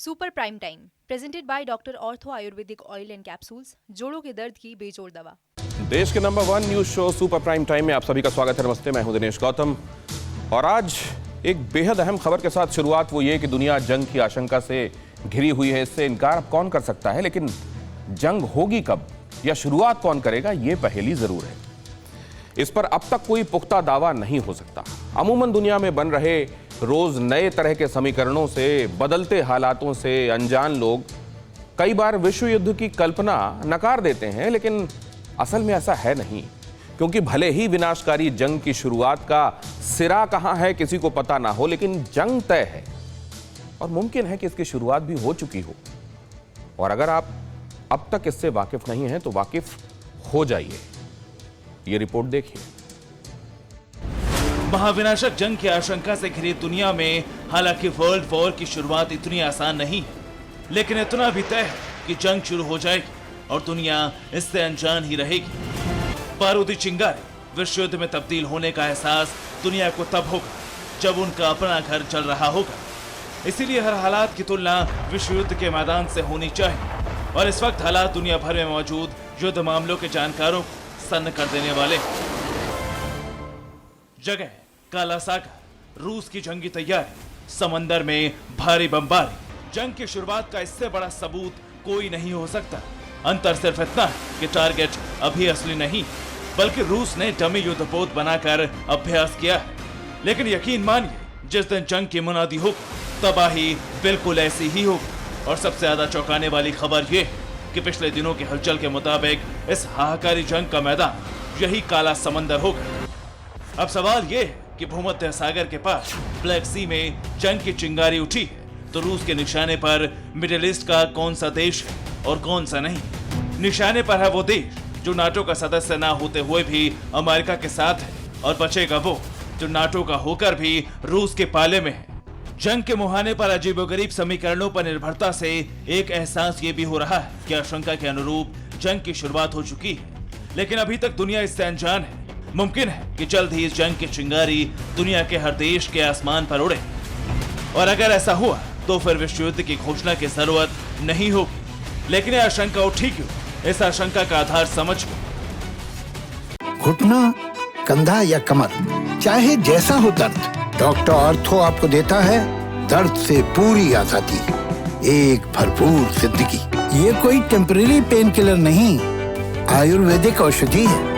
Super prime time presented by doctor ortho Ayurvedic oil and capsules, जोड़ों के दर्द की बेजोड़ दवा। देश के number 1 news show super prime time में आप सभी का स्वागत है। नमस्ते, मैं हूं दिनेश गौतम और आज एक बेहद अहम खबर के साथ शुरुआत। वो ये कि दुनिया जंग की आशंका से घिरी हुई है। इससे इनकार अब कौन कर सकता है, लेकिन जंग होगी कब या शुरुआत कौन करेगा, ये पहेली जरूर है। इस पर अब तक कोई पुख्ता दावा नहीं हो सकता। अमूमन दुनिया में बन रहे रोज नए तरह के समीकरणों से, बदलते हालातों से अनजान लोग कई बार विश्व युद्ध की कल्पना नकार देते हैं, लेकिन असल में ऐसा है नहीं। क्योंकि भले ही विनाशकारी जंग की शुरुआत का सिरा कहां है किसी को पता ना हो, लेकिन जंग तय है और मुमकिन है कि इसकी शुरुआत भी हो चुकी हो। और अगर आप अब तक इससे वाकिफ नहीं हैं तो वाकिफ हो जाइए। ये रिपोर्ट देखिए। महाविनाशक जंग की आशंका से घिरी दुनिया में हालांकि वर्ल्ड वॉर की शुरुआत इतनी आसान नहीं है, लेकिन इतना भी तय है कि जंग शुरू हो जाएगी और दुनिया इससे अनजान ही रहेगी। बारूदी चिंगारी विश्व युद्ध में तब्दील होने का एहसास दुनिया को तब होगा जब उनका अपना घर जल रहा होगा। इसीलिए हर हालात की तुलना विश्व युद्ध के मैदान से होनी चाहिए और इस वक्त हालात दुनिया भर में मौजूद युद्ध मामलों के जानकारों को सन्न कर देने वाले। जगह काला सागर, रूस की जंगी तैयारी, समंदर में भारी बमबारी। जंग की शुरुआत का इससे बड़ा सबूत कोई नहीं हो सकता। अंतर सिर्फ इतना है कि टारगेट अभी असली नहीं, बल्कि रूस ने डमी युद्धपोत बनाकर अभ्यास किया है। लेकिन यकीन मानिए, जिस दिन जंग की मुनादी होगी तबाही बिल्कुल ऐसी ही होगी। और सबसे ज्यादा चौंकाने वाली खबर यह है कि पिछले दिनों की हलचल के मुताबिक इस हाहाकारी जंग का मैदान यही काला समंदर होगा। अब सवाल यह है कि भूमध्य सागर के पास ब्लैक सी में जंग की चिंगारी उठी है तो रूस के निशाने पर मिडिल ईस्ट का कौन सा देश है और कौन सा नहीं। निशाने पर है वो देश जो नाटो का सदस्य ना होते हुए भी अमेरिका के साथ है, और बचेगा वो जो नाटो का होकर भी रूस के पाले में है। जंग के मुहाने पर अजीबोगरीब समीकरणों पर निर्भरता से एक एहसास ये भी हो रहा है कि आशंका के अनुरूप जंग की शुरुआत हो चुकी है, लेकिन अभी तक दुनिया इससे अनजान है। मुमकिन है कि जल्द ही इस जंग की चिंगारी दुनिया के हर देश के आसमान पर उड़े, और अगर ऐसा हुआ तो फिर विश्व युद्ध की घोषणा की जरूरत नहीं होगी। लेकिन यह आशंका उठी क्यों? इस आशंका का आधार समझ लो। घुटना, कंधा या कमर, चाहे जैसा हो दर्द, डॉक्टर ऑर्थो आपको देता है दर्द से पूरी आजादी, एक भरपूर जिंदगी। ये कोई टेम्परेरी पेन किलर नहीं, आयुर्वेदिक औषधि है।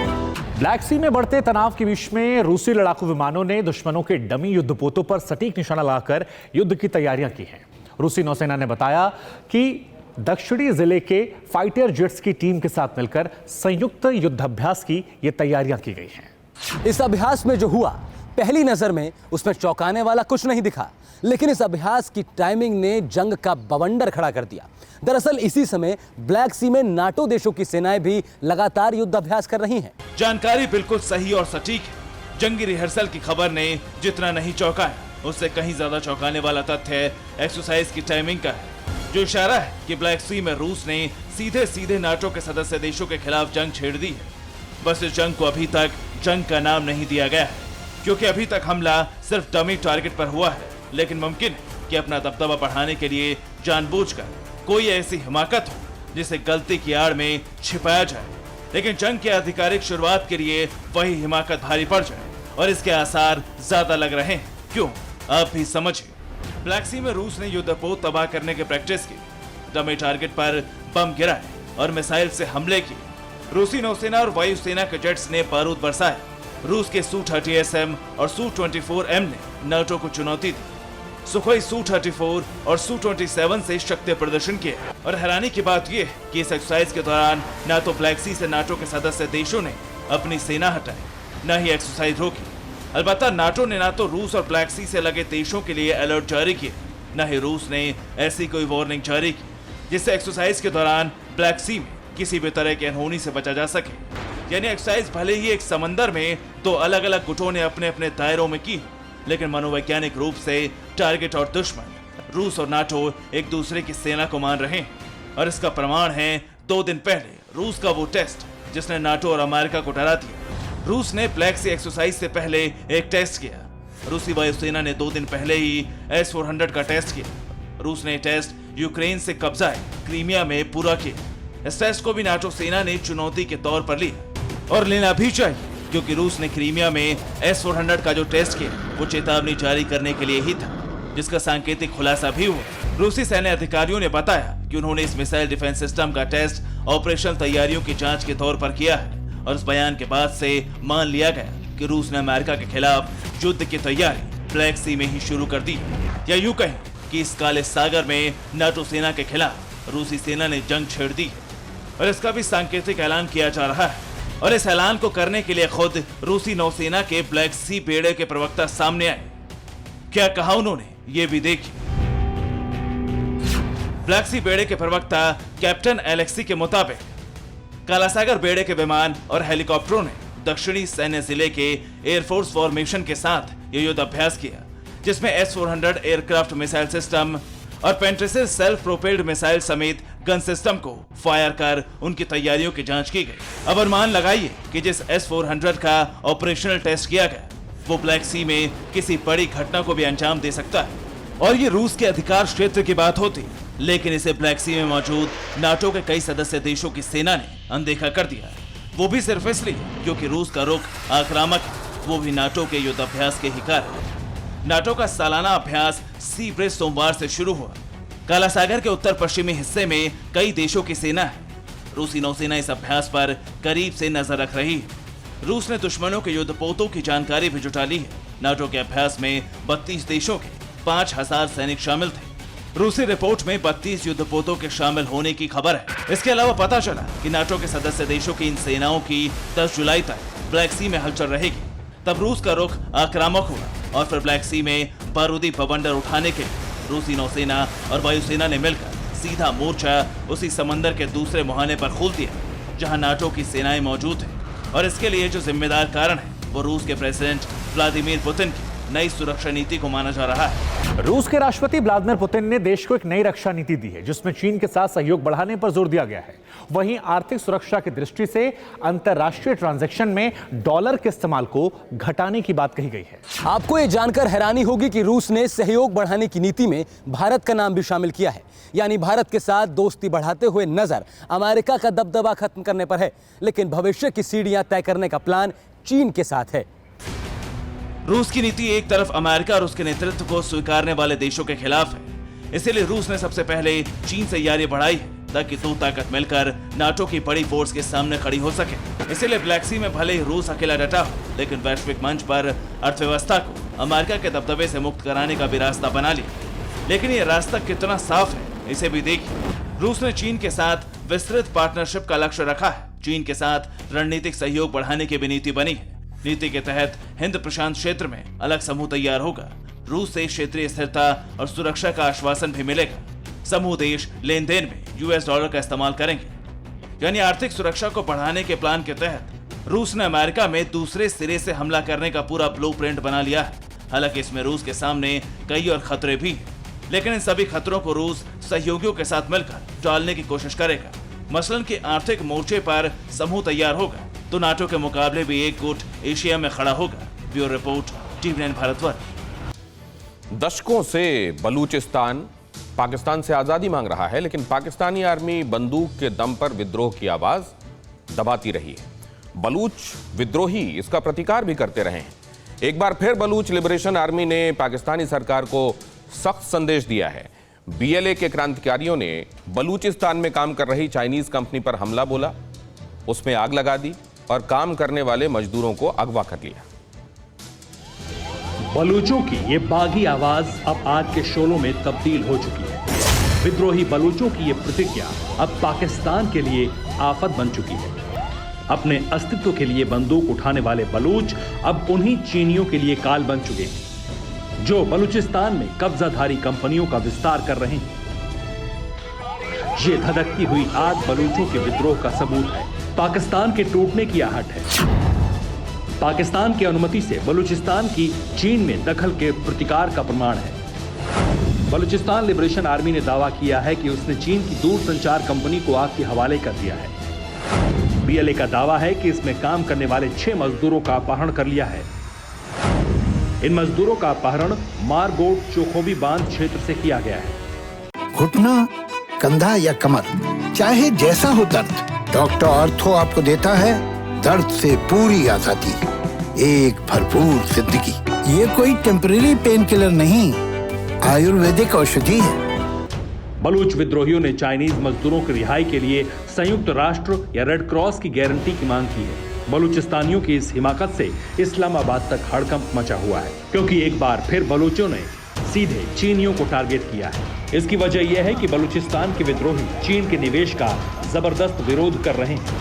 ब्लैक सी में बढ़ते तनाव के बीच में रूसी लड़ाकू विमानों ने दुश्मनों के डमी युद्धपोतों पर सटीक निशाना लगाकर युद्ध की तैयारियां की हैं। रूसी नौसेना ने बताया कि दक्षिणी जिले के फाइटर जेट्स की टीम के साथ मिलकर संयुक्त युद्धाभ्यास की ये तैयारियां की गई हैं। इस अभ्यास में जो हुआ, पहली नजर में उसमें चौंकाने वाला कुछ नहीं दिखा, लेकिन इस अभ्यास की टाइमिंग ने जंग का बवंडर खड़ा कर दिया। दरअसल इसी समय ब्लैक सी में नाटो देशों की सेनाएं भी लगातार युद्ध अभ्यास कर रही हैं। जानकारी बिल्कुल सही और सटीक है। जंगी रिहर्सल की खबर ने जितना नहीं चौंकाया, उससे कहीं ज्यादा चौंकाने वाला तथ्य एक्सरसाइज की टाइमिंग का है, जो इशारा है कि ब्लैक सी में रूस ने सीधे सीधे नाटो के सदस्य देशों के खिलाफ जंग छेड़ दी है। बस इस जंग को अभी तक जंग का नाम नहीं दिया गया है, क्योंकि अभी तक हमला सिर्फ डमी टारगेट पर हुआ है। लेकिन मुमकिन है कि अपना दबदबा बढ़ाने के लिए जानबूझकर कोई ऐसी हिमाकत हो जिसे गलती की आड़ में छिपाया जाए, लेकिन जंग की आधिकारिक शुरुआत के लिए वही हिमाकत भारी पड़ जाए, और इसके आसार ज्यादा लग रहे हैं। क्यों? आप भी समझिए। ब्लैक सी में रूस ने युद्धपोत तबाह करने की प्रैक्टिस की, डमी टारगेट पर बम गिराए और मिसाइल से हमले किए। रूसी नौसेना और वायुसेना के जेट्स ने बारूद बरसाए। रूस के Su-30SM और Su-24M ने नाटो को चुनौती दी। सुखोई Su-34 और Su-27 से शक्ति प्रदर्शन किए। और हैरानी की बात यह है कि इस एक्सरसाइज के दौरान ना तो ब्लैक सी से नाटो के सदस्य देशों ने अपनी सेना हटाई, न ही एक्सरसाइज रोकी। अलबत्ता नाटो ने ना तो रूस और ब्लैक सी से लगे देशों के लिए अलर्ट जारी किए, न ही रूस ने ऐसी कोई वार्निंग जारी की जिससे एक्सरसाइज के दौरान ब्लैक सी में किसी भी तरह की अनहोनी से बचा जा सके। यानी एक्सरसाइज भले ही एक समंदर में दो अलग अलग गुटों ने अपने अपने दायरों में की, लेकिन मनोवैज्ञानिक रूप से टारगेट और दुश्मन रूस और नाटो एक दूसरे की सेना को मान रहे हैं। और इसका प्रमाण है 2 दिन पहले रूस का वो टेस्ट जिसने नाटो और अमेरिका को डरा दिया। रूस ने ब्लैक सी एक्सरसाइज से पहले एक टेस्ट किया। रूसी वायुसेना ने 2 दिन पहले ही S-400 का टेस्ट किया। रूस ने टेस्ट यूक्रेन से कब्जा क्रीमिया में पूरा किया। इस टेस्ट को भी नाटो सेना ने चुनौती के तौर पर लिया और लेना भी चाहिए, क्योंकि रूस ने क्रीमिया में S-400 का जो टेस्ट किया वो चेतावनी जारी करने के लिए ही था, जिसका सांकेतिक खुलासा भी हुआ। रूसी सैन्य अधिकारियों ने बताया कि उन्होंने इस मिसाइल डिफेंस सिस्टम का टेस्ट ऑपरेशन तैयारियों की जांच के तौर पर किया है, और उस बयान के बाद से मान लिया गया कि रूस ने अमेरिका के खिलाफ युद्ध की तैयारी ब्लैक सी में ही शुरू कर दी, या यूं कहें कि इस काले सागर में नाटो सेना के खिलाफ रूसी सेना ने जंग छेड़ दी और इसका भी सांकेतिक ऐलान किया जा रहा है। और इस ऐलान को करने के लिए खुद रूसी नौसेना के ब्लैक सी बेड़े के प्रवक्ता सामने आए। क्या कहा उन्होंने, ये भी देखिए। ब्लैक सी बेड़े के प्रवक्ता कैप्टन एलेक्सी के मुताबिक काला सागर बेड़े के विमान और हेलीकॉप्टरों ने दक्षिणी सैन्य जिले के एयरफोर्स फॉर्मेशन के साथ ये युद्ध अभ्यास किया, जिसमें S-400 एयरक्राफ्ट मिसाइल सिस्टम और पेंट्रिसिस सेल्फ प्रोपेल्ड मिसाइल समेत गन सिस्टम को फायर कर उनकी तैयारियों की जांच की गई। अब अनुमान लगाइए कि जिस S-400 का ऑपरेशनल टेस्ट किया गया वो ब्लैक सी में किसी बड़ी घटना को भी अंजाम दे सकता है, और ये रूस के अधिकार क्षेत्र की बात होती, लेकिन इसे ब्लैक सी में मौजूद नाटो के कई सदस्य देशों की सेना ने अनदेखा कर दिया, वो भी सिर्फ इसलिए क्योंकि रूस का रुख आक्रामक है, वो भी नाटो के युद्ध अभ्यास के ही कारण। नाटो का सालाना अभ्यास सी ब्रिज सोमवार से शुरू हुआ। काला सागर के उत्तर पश्चिमी हिस्से में कई देशों की सेना है। रूसी नौसेना इस अभ्यास पर करीब से नजर रख रही है। रूस ने दुश्मनों के युद्धपोतों की जानकारी भी जुटा ली है। नाटो के अभ्यास में 32 देशों के 5000 सैनिक शामिल थे। रूसी रिपोर्ट में 32 युद्धपोतों के शामिल होने की खबर है। इसके अलावा पता चला कि नाटो के सदस्य देशों की इन सेनाओं की 10 जुलाई तक ब्लैक सी में हलचल रहेगी। तब रूस का रुख आक्रामक हुआ और फिर ब्लैक सी में बारूदी बवंडर उठाने के लिए रूसी नौसेना और वायुसेना ने मिलकर सीधा मोर्चा उसी समंदर के दूसरे मुहाने पर खोल दिया जहां नाटो की सेनाएं मौजूद हैं। और इसके लिए जो जिम्मेदार कारण है वो रूस के प्रेसिडेंट व्लादिमीर पुतिन की नई सुरक्षा नीति को माना जा रहा है। रूस के राष्ट्रपति व्लादिमीर पुतिन ने देश को एक नई रक्षा नीति दी है, जिसमें चीन के साथ सहयोग बढ़ाने पर जोर दिया गया है। वहीं आर्थिक सुरक्षा की दृष्टि से अंतरराष्ट्रीय ट्रांजैक्शन में डॉलर के इस्तेमाल को घटाने की बात कही गई है। आपको ये जानकर हैरानी होगी कि रूस ने सहयोग बढ़ाने की नीति में भारत का नाम भी शामिल किया है। यानी भारत के साथ दोस्ती बढ़ाते हुए नजर अमेरिका का दबदबा खत्म करने पर है, लेकिन भविष्य की सीढ़ियां तय करने का प्लान चीन के साथ है। रूस की नीति एक तरफ अमेरिका और उसके नेतृत्व को स्वीकारने वाले देशों के खिलाफ है, इसीलिए रूस ने सबसे पहले चीन से यारी बढ़ाई है ताकि दो ताकत मिलकर नाटो की बड़ी फोर्स के सामने खड़ी हो सके। इसीलिए ब्लैक सी में भले ही रूस अकेला डटा हो, लेकिन वैश्विक मंच पर अर्थव्यवस्था को अमेरिका के दबदबे से मुक्त कराने का भी रास्ता बना लिया। लेकिन ये रास्ता कितना साफ है, इसे भी देखिए। रूस ने चीन के साथ विस्तृत पार्टनरशिप का लक्ष्य रखा है। चीन के साथ रणनीतिक सहयोग बढ़ाने की भी नीति बनी है। नीति के तहत हिंद प्रशांत क्षेत्र में अलग समूह तैयार होगा। रूस से क्षेत्रीय स्थिरता और सुरक्षा का आश्वासन भी मिलेगा। समूह देश लेन देन में US डॉलर का इस्तेमाल करेंगे। यानी आर्थिक सुरक्षा को बढ़ाने के प्लान के तहत रूस ने अमेरिका में दूसरे सिरे से हमला करने का पूरा ब्लूप्रिंट बना लिया है। हालांकि इसमें रूस के सामने कई और खतरे भी हैं, लेकिन इन सभी खतरों को रूस सहयोगियों के साथ मिलकर टालने की कोशिश करेगा। मसलन कि आर्थिक मोर्चे पर समूह तैयार होगा तो नाटो के मुकाबले भी एक गुट एशिया में खड़ा होगा। Bureau report, TV9 Bharatvarsh. दशकों से बलूचिस्तान पाकिस्तान से आजादी मांग रहा है, लेकिन पाकिस्तानी आर्मी बंदूक के दम पर विद्रोह की आवाज दबाती रही है। बलूच विद्रोही इसका प्रतिकार भी करते रहे हैं। एक बार फिर बलूच लिबरेशन आर्मी ने पाकिस्तानी सरकार को सख्त संदेश दिया है। BLA के क्रांतिकारियों ने बलूचिस्तान में काम कर रही चाइनीज कंपनी पर हमला बोला, उसमें आग लगा दी और काम करने वाले मजदूरों को अगवा कर लिया। बलूचों की ये बागी आवाज अब आग के शोलों में तब्दील हो चुकी है। विद्रोही बलूचों की ये प्रतिज्ञा अब पाकिस्तान के लिए आफत बन चुकी है। अपने अस्तित्व के लिए बंदूक उठाने वाले बलूच अब उन्हीं चीनियों के लिए काल बन चुके हैं जो बलूचिस्तान में कब्जाधारी कंपनियों का विस्तार कर रहे हैं। ये धधकती हुई आग बलूचों के विद्रोह का सबूत है। पाकिस्तान के टूटने की आहट है। पाकिस्तान की अनुमति से बलूचिस्तान की चीन में दखल के प्रतिकार का प्रमाण है। बलूचिस्तान लिबरेशन आर्मी ने दावा किया है कि उसने चीन की दूरसंचार कंपनी को आग के हवाले कर दिया है। BLA का दावा है कि इसमें काम करने वाले 6 मजदूरों का अपहरण कर लिया है। इन मजदूरों का अपहरण मारगोट चोखोबी बांध क्षेत्र से किया गया है। घुटना, कंधा या कमर, चाहे जैसा हो दर्द, डॉक्टर ऑर्थो आपको देता है दर्द से पूरी आजादी, एक भरपूर जिंदगी। ये कोई टेम्परेरी पेन किलर नहीं, आयुर्वेदिक औषधि है। बलूच विद्रोहियों ने चाइनीज मजदूरों की रिहाई के लिए संयुक्त राष्ट्र या रेड क्रॉस की गारंटी की मांग की है। बलूचिस्तानियों की इस हिमाकत से इस्लामाबाद तक हड़कंप मचा हुआ है, क्योंकि एक बार फिर बलूचों ने सीधे चीनियों को टारगेट किया है। इसकी वजह यह है कि बलूचिस्तान के विद्रोही चीन के निवेश का जबरदस्त विरोध कर रहे हैं।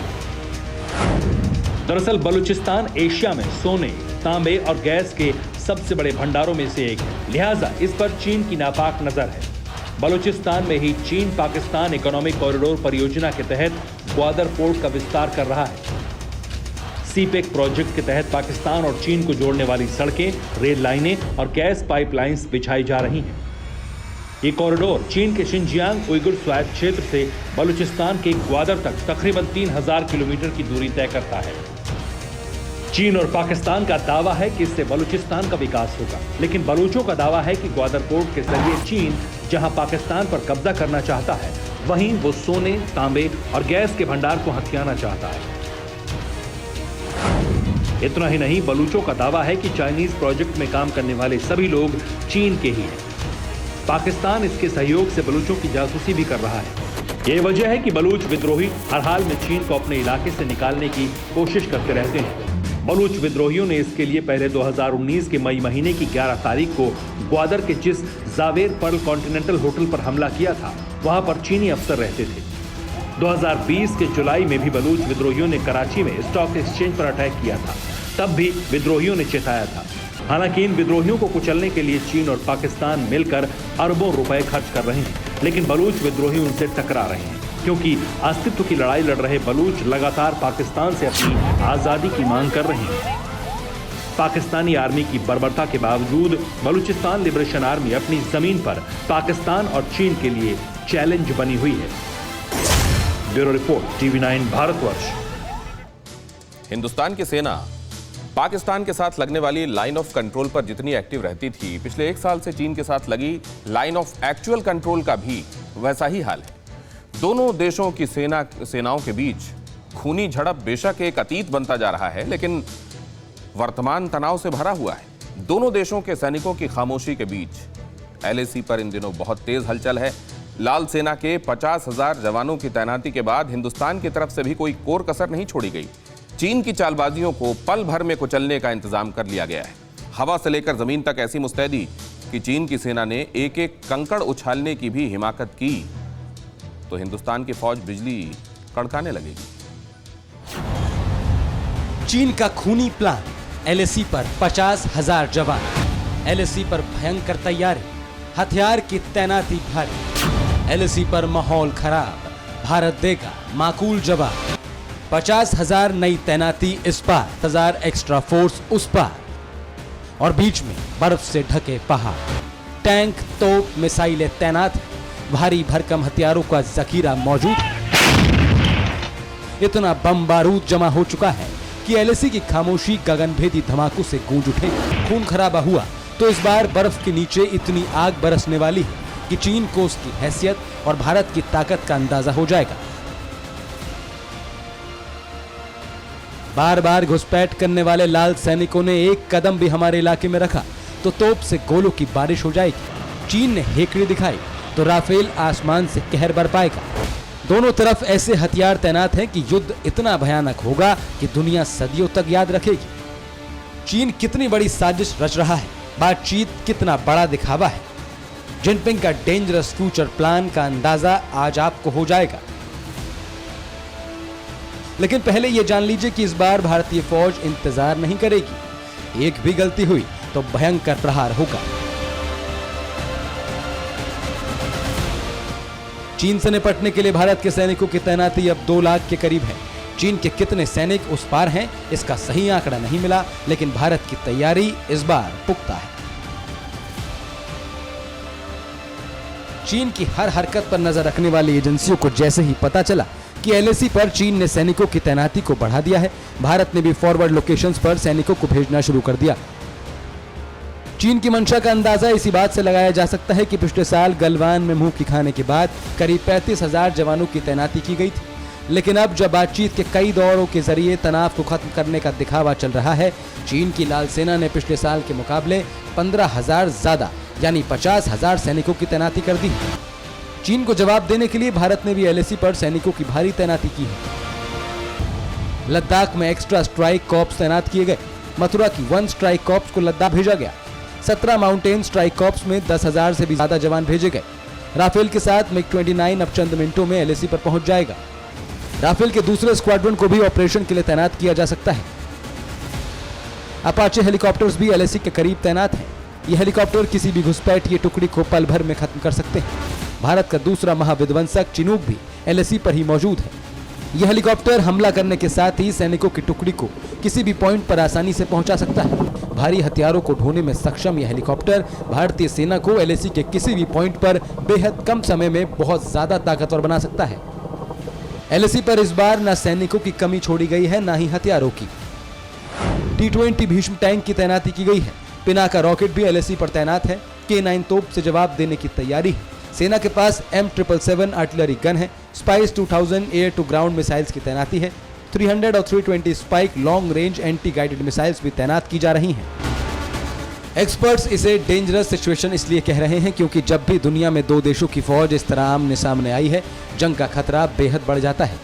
दरअसल बलूचिस्तान एशिया में सोने, तांबे और गैस के सबसे बड़े भंडारों में से एक है, लिहाजा इस पर चीन की नापाक नजर है। बलूचिस्तान में ही चीन पाकिस्तान इकोनॉमिक कॉरिडोर परियोजना के तहत ग्वादर पोर्ट का विस्तार कर रहा है। सीपेक प्रोजेक्ट के तहत पाकिस्तान और चीन को जोड़ने वाली सड़कें, रेल लाइनें और गैस पाइपलाइंस बिछाई जा रही हैं। ये कॉरिडोर चीन के शिनजियांग उइगुर स्वायत्त क्षेत्र से बलूचिस्तान के ग्वादर तक तकरीबन 3000 किलोमीटर की दूरी तय करता है। चीन और पाकिस्तान का दावा है कि इससे बलूचिस्तान का विकास होगा, लेकिन बलूचों का दावा है कि ग्वादर पोर्ट के जरिए चीन जहां पाकिस्तान पर कब्जा करना चाहता है, वहीं वो सोने, तांबे और गैस के भंडार को हथियाना चाहता है। इतना ही नहीं, बलूचों का दावा है कि चाइनीज प्रोजेक्ट में काम करने वाले सभी लोग चीन के ही हैं। पाकिस्तान इसके सहयोग से बलूचों की जासूसी भी कर रहा है। यह वजह है कि बलूच विद्रोही हर हाल में चीन को अपने इलाके से निकालने की कोशिश करते रहते हैं। बलूच विद्रोहियों ने इसके लिए पहले 2019 के मई महीने की 11 तारीख को ग्वादर के जिस जावेर पर्ल कॉन्टिनेंटल होटल पर हमला किया था, वहां पर चीनी अफसर रहते थे। 2020 के जुलाई में भी बलूच विद्रोहियों ने कराची में स्टॉक एक्सचेंज पर अटैक किया था, तब भी विद्रोहियों ने चेताया था। हालांकि इन विद्रोहियों को कुचलने के लिए चीन और पाकिस्तान मिलकर अरबों रुपए खर्च कर रहे हैं, लेकिन बलूच विद्रोही उनसे टकरा रहे हैं, क्योंकि अस्तित्व की लड़ाई लड़ रहे बलूच लगातार पाकिस्तान से अपनी आजादी की मांग कर रहे हैं। पाकिस्तानी आर्मी की बर्बरता के बावजूद बलूचिस्तान लिबरेशन आर्मी अपनी जमीन पर पाकिस्तान और चीन के लिए चैलेंज बनी हुई है। Bureau report, TV9 Bharatvarsh. Hindustan की सेना पाकिस्तान के साथ लगने वाली लाइन ऑफ कंट्रोल पर जितनी एक्टिव रहती थी, पिछले 1 साल से चीन के साथ लगी लाइन ऑफ एक्चुअल कंट्रोल का भी वैसा ही हाल है। दोनों देशों की सेनाओं के बीच खूनी झड़प बेशक एक अतीत बनता जा रहा है, लेकिन वर्तमान तनाव से भरा हुआ है। दोनों देशों के सैनिकों की खामोशी के बीच LAC पर इन दिनों बहुत तेज हलचल है। लाल सेना के 50,000 जवानों की तैनाती के बाद हिंदुस्तान की तरफ से भी कोई कोर कसर नहीं छोड़ी गई। चीन की चालबाजियों को पल भर में कुचलने का इंतजाम कर लिया गया है। हवा से लेकर जमीन तक ऐसी मुस्तैदी कि चीन की सेना ने एक एक कंकड़ उछालने की भी हिमाकत की तो हिंदुस्तान की फौज बिजली कड़काने लगेगी। चीन का खूनी प्लान, LAC पर 50,000 जवान, LAC पर भयंकर तैयारी, हथियार की तैनाती भारी, LAC पर माहौल खराब, भारत देगा माकूल जवाब। 50,000 नई तैनाती इस पार, 1000 एक्स्ट्रा फोर्स उस पार, और बीच में बर्फ से ढके पहाड़, टैंक, तोप, मिसाइलें तैनात, भारी भरकम हथियारों का जखीरा मौजूद। इतना बम बारूद जमा हो चुका है कि LAC की खामोशी गगनभेदी धमाकों से गूंज उठेगी। खून खराबा हुआ तो इस बार बर्फ के नीचे इतनी आग बरसने वाली है कि चीन को उसकी हैसियत और भारत की ताकत का अंदाजा हो जाएगा। बार बार घुसपैठ करने वाले लाल सैनिकों ने एक कदम भी हमारे इलाके में रखा तो तोप से गोलों की बारिश हो जाएगी। चीन ने हेकड़ी दिखाई तो राफेल आसमान से कहर बरपाएगा। दोनों तरफ ऐसे हथियार तैनात हैं कि युद्ध इतना भयानक होगा कि दुनिया सदियों तक याद रखेगी। चीन कितनी बड़ी साजिश रच रहा है, बातचीत कितना बड़ा दिखावा है, जिनपिंग का डेंजरस फ्यूचर प्लान का अंदाजा आज आपको हो जाएगा। लेकिन पहले यह जान लीजिए कि इस बार भारतीय फौज इंतजार नहीं करेगी। एक भी गलती हुई तो भयंकर प्रहार होगा। चीन से निपटने के लिए भारत के सैनिकों की तैनाती अब 2 लाख के करीब है। चीन के कितने सैनिक उस पार हैं, इसका सही आंकड़ा नहीं मिला, लेकिन भारत की तैयारी इस बार पुख्ता है। चीन की हर हरकत पर नजर रखने वाली एजेंसियों को जैसे ही पता चला कि LAC पर चीन ने सैनिकों की तैनाती को बढ़ा दिया है, भारत ने भी फॉरवर्ड लोकेशंस पर सैनिकों को भेजना शुरू कर दिया। चीन की मंशा का अंदाजा इसी बात से लगाया जा सकता है कि पिछले साल गलवान में मुंह की खाने के बाद करीब 35,000 जवानों की तैनाती की गई थी। लेकिन अब जब बातचीत के कई दौरों के जरिए तनाव को खत्म करने का दिखावा चल रहा है, चीन की लाल सेना ने पिछले साल के मुकाबले 15,000 ज्यादा यानी 50,000 सैनिकों की तैनाती कर दी। चीन को जवाब देने के लिए भारत ने भी LAC पर सैनिकों की भारी तैनाती की है। लद्दाख में एक्स्ट्रा स्ट्राइक कॉर्प्स तैनात किए गए। मथुरा की 1 स्ट्राइक कॉर्प्स को लद्दाख भेजा गया। 17 माउंटेन स्ट्राइक कॉर्प्स में 10,000 से भी ज्यादा जवान भेजे गए। राफेल के साथ MiG-29 अब चंद मिनटों में LAC पर पहुंच जाएगा। राफेल के दूसरे स्क्वाड्रन को भी ऑपरेशन के लिए तैनात किया जा सकता है। अपाचे हेलीकॉप्टर्स भी LAC के करीब तैनात हैं। ये हेलीकॉप्टर किसी भी घुसपैठिए टुकड़ी को पल भर में खत्म कर सकते हैं। भारत का दूसरा महाविध्वंसक चिनूक भी LAC पर ही मौजूद है। यह हेलीकॉप्टर हमला करने के साथ ही सैनिकों की टुकड़ी को किसी भी पॉइंट पर आसानी से पहुंचा सकता है। भारी हथियारों को ढोने में सक्षम यह हेलीकॉप्टर भारतीय सेना को LAC के किसी भी पॉइंट पर बेहद कम समय में बहुत ज्यादा ताकतवर बना सकता है। LAC पर इस बार न सैनिकों की कमी छोड़ी गई है, न ही हथियारों की। T-20 भीष्म टैंक की तैनाती की गई है। पिनाका रॉकेट भी LAC पर तैनात है। K9 तोप से जवाब देने की तैयारी है। सेना के पास M777 आर्टिलरी गन है। Spice 2000 air to ground missiles की तैनाती है। 300 और 320 Spike long range anti guided missiles भी तैनात की जा रही हैं। एक्सपर्ट्स इसे डेंजरस सिचुएशन इसलिए कह रहे हैं क्योंकि जब भी दुनिया में दो देशों की फौज इस तरह आमने सामने आई है, जंग का खतरा बेहद बढ़ जाता है।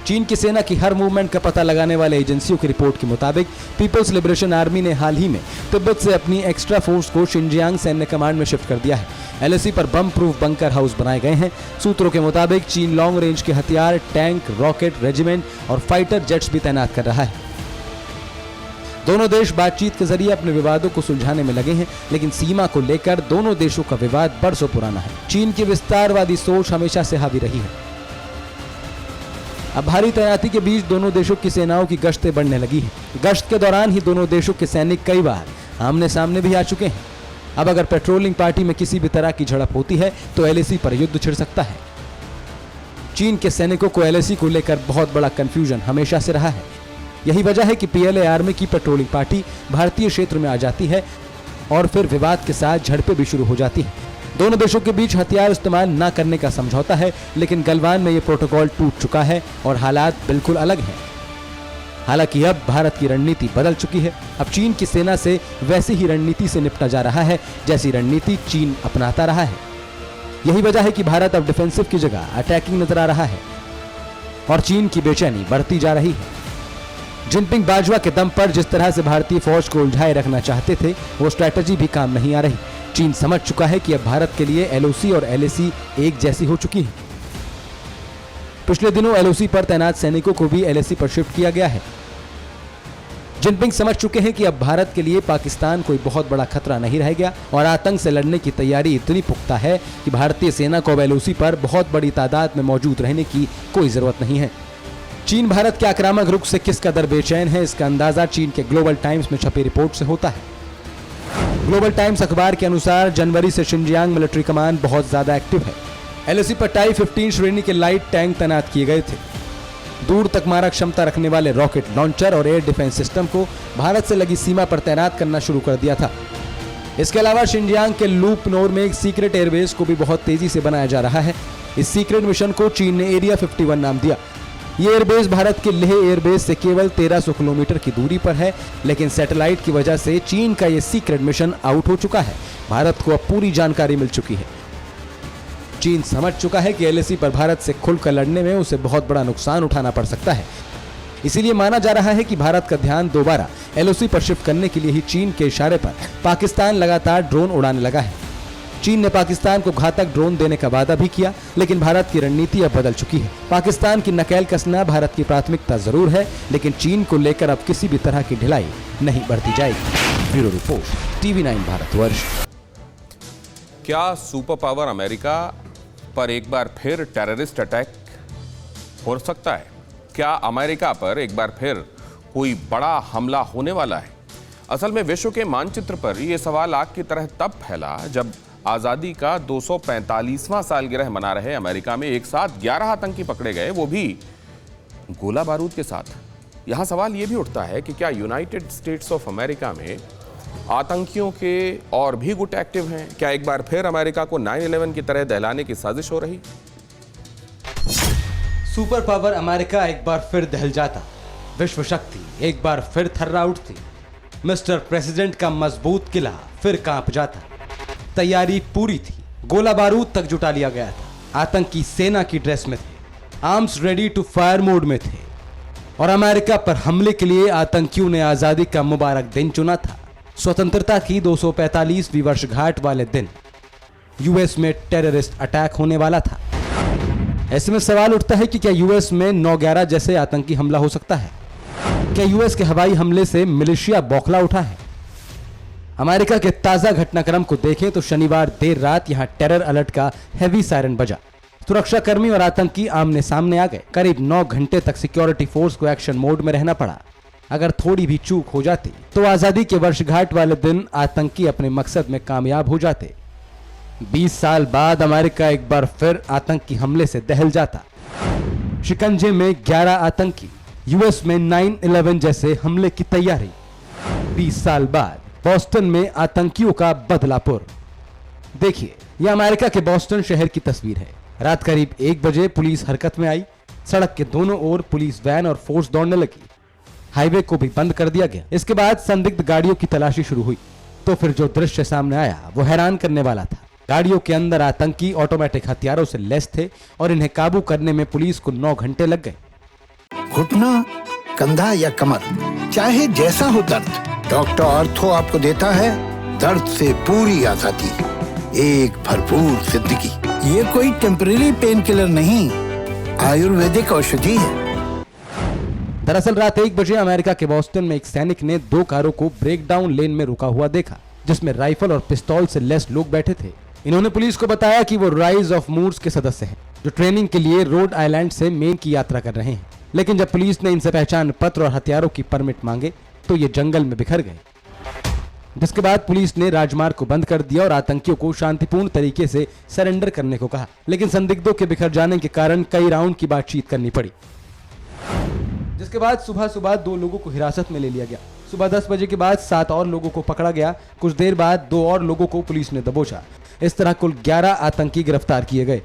चीन की सेना की हर मूवमेंट का पता लगाने वाले एजेंसियों की रिपोर्ट के मुताबिक पीपल्स लिबरेशन आर्मी ने हाल ही में तिब्बत से अपनी एक्स्ट्रा फोर्स को शिनजियांग सैन्य कमांड में शिफ्ट कर दिया है। LAC पर बम प्रूफ बंकर हाउस बनाए गए हैं। सूत्रों के मुताबिक चीन लॉन्ग रेंज के हथियार, टैंक, रॉकेट, रेजिमेंट और फाइटर जेट्स भी तैनात कर रहा है। दोनों देश बातचीत के जरिए अपने विवादों को सुलझाने में लगे हैं, लेकिन सीमा को लेकर दोनों देशों का विवाद बरसों पुराना है। चीन की विस्तारवादी सोच हमेशा से हावी रही है। अब भारी तैनाती के बीच दोनों देशों की सेनाओं की गश्तें बढ़ने लगी हैं। गश्त के दौरान ही दोनों देशों के सैनिक कई बार आमने सामने भी आ चुके हैं। अब अगर पेट्रोलिंग पार्टी में किसी भी तरह की झड़प होती है तो LAC पर युद्ध छिड़ सकता है। चीन के सैनिकों को LAC को लेकर बहुत बड़ा कंफ्यूजन हमेशा से रहा है। यही वजह है कि PLA आर्मी की पेट्रोलिंग पार्टी भारतीय क्षेत्र में आ जाती है और फिर विवाद के साथ झड़पें भी शुरू हो जाती हैं। दोनों देशों के बीच हथियार इस्तेमाल न करने का समझौता है, लेकिन गलवान में यह प्रोटोकॉल टूट चुका है और हालात बिल्कुल अलग हैं। हालांकि अब भारत की रणनीति बदल चुकी है। अब चीन की सेना से वैसी ही रणनीति से निपटा जा रहा है जैसी रणनीति चीन अपनाता रहा है। यही वजह है कि भारत अब डिफेंसिव की जगह अटैकिंग नजर आ रहा है और चीन की बेचैनी बढ़ती जा रही है। जिनपिंग बाजवा के दम पर जिस तरह से भारतीय फौज को उलझाए रखना चाहते थे, वो स्ट्रैटेजी भी काम नहीं आ रही। चीन समझ चुका है कि अब भारत के लिए LOC और LAC एक जैसी हो चुकी है। पिछले दिनों LOC पर तैनात सैनिकों को भी LAC पर शिफ्ट किया गया है। जिनपिंग समझ चुके हैं कि अब भारत के लिए पाकिस्तान कोई बहुत बड़ा खतरा नहीं रह गया और आतंक से लड़ने की तैयारी इतनी पुख्ता है कि भारतीय सेना को अब LOC पर बहुत बड़ी तादाद में मौजूद रहने की कोई जरूरत नहीं है। चीन भारत के आक्रामक रुख से किस कदर बेचैन है, इसका अंदाजा चीन के ग्लोबल टाइम्स में छपी रिपोर्ट से होता है। ग्लोबल टाइम्स अखबार के अनुसार जनवरी से शिनजियांग मिलिट्री कमांड बहुत ज्यादा एक्टिव है। LAC पर टाई 15 श्रेणी के लाइट टैंक तैनात किए गए थे। दूर तक मारक क्षमता रखने वाले रॉकेट लॉन्चर और एयर डिफेंस सिस्टम को भारत से लगी सीमा पर तैनात करना शुरू कर दिया था। इसके अलावा शिनजियांग के लूप नोर में एक सीक्रेट एयरबेस को भी बहुत तेजी से बनाया जा रहा है। इस सीक्रेट मिशन को चीन ने एरिया 51 नाम दिया। ये एयरबेस भारत के लेह एयरबेस से केवल 1300 किलोमीटर की दूरी पर है, लेकिन सैटेलाइट की वजह से चीन का ये सीक्रेट मिशन आउट हो चुका है। भारत को अब पूरी जानकारी मिल चुकी है। चीन समझ चुका है कि LAC पर भारत से खुलकर लड़ने में उसे बहुत बड़ा नुकसान उठाना पड़ सकता है। इसीलिए माना जा रहा है कि भारत का ध्यान दोबारा LOC पर शिफ्ट करने के लिए ही चीन के इशारे पर पाकिस्तान लगातार ड्रोन उड़ाने लगा है। चीन ने पाकिस्तान को घातक ड्रोन देने का वादा भी किया, लेकिन भारत की रणनीति अब बदल चुकी है। पाकिस्तान की नकेल कसना भारत की प्राथमिकता जरूर है, लेकिन चीन को लेकर अब किसी भी तरह की ढिलाई नहीं बरती जाएगी। Bureau report, TV9 Bharatvarsh. क्या सुपर पावर अमेरिका पर एक बार फिर टेररिस्ट अटैक हो सकता है? क्या अमेरिका पर एक बार फिर कोई बड़ा हमला होने वाला है? असल में विश्व के मानचित्र पर यह सवाल आग की तरह तब फैला जब आजादी का 245वां सालगिरह मना रहे अमेरिका में एक साथ 11 आतंकी पकड़े गए, वो भी गोला बारूद के साथ। यहां सवाल यह भी उठता है कि क्या यूनाइटेड स्टेट्स ऑफ अमेरिका में आतंकियों के और भी गुट एक्टिव हैं? क्या एक बार फिर अमेरिका को 9/11 की तरह दहलाने की साजिश हो रही? सुपर पावर अमेरिका एक बार फिर दहल जाता, विश्व शक्ति एक बार फिर थर्रा उठती, मिस्टर प्रेसिडेंट का मजबूत किला फिर कांप जाता। तैयारी पूरी थी, गोला बारूद तक जुटा लिया गया था, आतंकी सेना की ड्रेस में थे, arms ready to fire mode में थे और अमेरिका पर हमले के लिए आतंकियों ने आजादी का मुबारक दिन चुना था। स्वतंत्रता की 245वीं वर्षगांठ वाले दिन यूएस में टेररिस्ट अटैक होने वाला था। ऐसे में सवाल उठता है कि क्या यूएस में 9/11 जैसे आतंकी हमला हो सकता है? क्या यूएस के हवाई हमले से मिलिशिया बौखला उठा है? अमेरिका के ताजा घटनाक्रम को देखें तो शनिवार देर रात यहां टेरर अलर्ट का हेवी सायरन बजा। सुरक्षाकर्मी और आतंकी आमने सामने आ गए। करीब 9 घंटे तक सिक्योरिटी फोर्स को एक्शन मोड में रहना पड़ा। अगर थोड़ी भी चूक हो जाती तो आजादी के वर्षगांठ वाले दिन आतंकी अपने मकसद में कामयाब हो जाते। 20 साल बाद अमेरिका एक बार फिर आतंकी हमले से दहल जाता। शिकंजे में 11 आतंकी, यूएस में 9/11 जैसे हमले की तैयारी। 20 साल बाद बॉस्टन में आतंकियों का बदलापुर। देखिए, यह अमेरिका के बॉस्टन शहर की तस्वीर है। रात करीब 1 बजे पुलिस हरकत में आई। सड़क के दोनों ओर पुलिस वैन और फोर्स दौड़ने लगी। हाईवे को भी बंद कर दिया गया। इसके बाद संदिग्ध गाड़ियों की तलाशी शुरू हुई तो फिर जो दृश्य सामने आया वो हैरान करने वाला था। गाड़ियों के अंदर आतंकी ऑटोमेटिक हथियारों से लैस थे और इन्हें काबू करने में पुलिस को 9 घंटे लग गए। घुटना, कंधा या कमर, चाहे जैसा हो दर्द, डॉक्टर ऑर्थो आपको देता है दर्द से पूरी आजादी, एक भरपूर जिंदगी। ये कोई टेम्परेरी पेन किलर नहीं, आयुर्वेदिक औषधि है। दरअसल रात 1 बजे अमेरिका के बॉस्टन में एक सैनिक ने 2 कारों को ब्रेक डाउन लेन में रुका हुआ देखा, जिसमें राइफल और पिस्तौल से लैस लोग बैठे थे। इन्होंने पुलिस को बताया कि वो राइज ऑफ मूड्स के सदस्य हैं, जो ट्रेनिंग के लिए रोड आइलैंड से मेन की यात्रा कर रहे हैं। लेकिन जब पुलिस ने इनसे पहचान पत्र और हथियारों की परमिट मांगे तो ये जंगल में बिखर गए, जिसके बाद पुलिस ने राजमार्ग को बंद कर दिया और आतंकियों को शांतिपूर्ण तरीके से सरेंडर करने को कहा। लेकिन संदिग्धों के बिखर जाने के कारण कई राउंड की बातचीत करनी पड़ी, जिसके बाद सुबह 2 लोगों को हिरासत में ले लिया गया। सुबह 10 बजे के बाद 7 और लोगों को पकड़ा गया। कुछ देर बाद 2 और लोगों को पुलिस ने दबोचा। इस तरह कुल 11 आतंकी गिरफ्तार किए गए।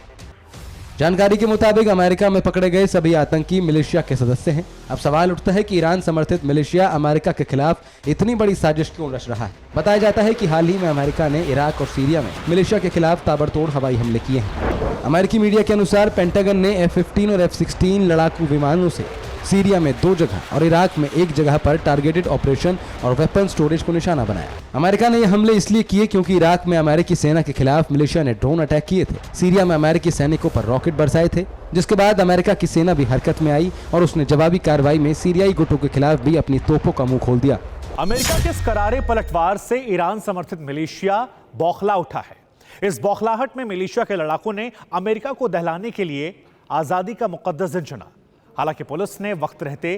जानकारी के मुताबिक अमेरिका में पकड़े गए सभी आतंकी मिलिशिया के सदस्य हैं। अब सवाल उठता है कि ईरान समर्थित मिलिशिया अमेरिका के खिलाफ इतनी बड़ी साजिश क्यों रच रहा है। बताया जाता है कि हाल ही में अमेरिका ने इराक और सीरिया में मिलिशिया के खिलाफ ताबड़तोड़ हवाई हमले किए हैं। अमेरिकी मीडिया के अनुसार पेंटागन ने F-15 और F-16 लड़ाकू विमानों से सीरिया में 2 जगह और इराक में 1 जगह पर टारगेटेड ऑपरेशन और वेपन स्टोरेज को निशाना बनाया। अमेरिका ने यह हमले इसलिए किए क्योंकि इराक में अमेरिकी सेना के खिलाफ मिलिशिया ने ड्रोन अटैक किए थे। सीरिया में अमेरिकी सैनिकों पर रॉकेट बरसाए थे, जिसके बाद अमेरिका की सेना भी हरकत में आई और उसने जवाबी कार्रवाई में सीरियाई गुटों के खिलाफ भी अपनी तोपों का मुंह खोल दिया। अमेरिका के इस करारे पलटवार से ईरान समर्थित मिलिशिया बौखला उठा है। इस बौखलाहट में मिलिशिया के लड़ाकों ने अमेरिका को दहलाने के लिए आजादी का मुकद्दस दिन चुना। हालांकि पुलिस ने वक्त रहते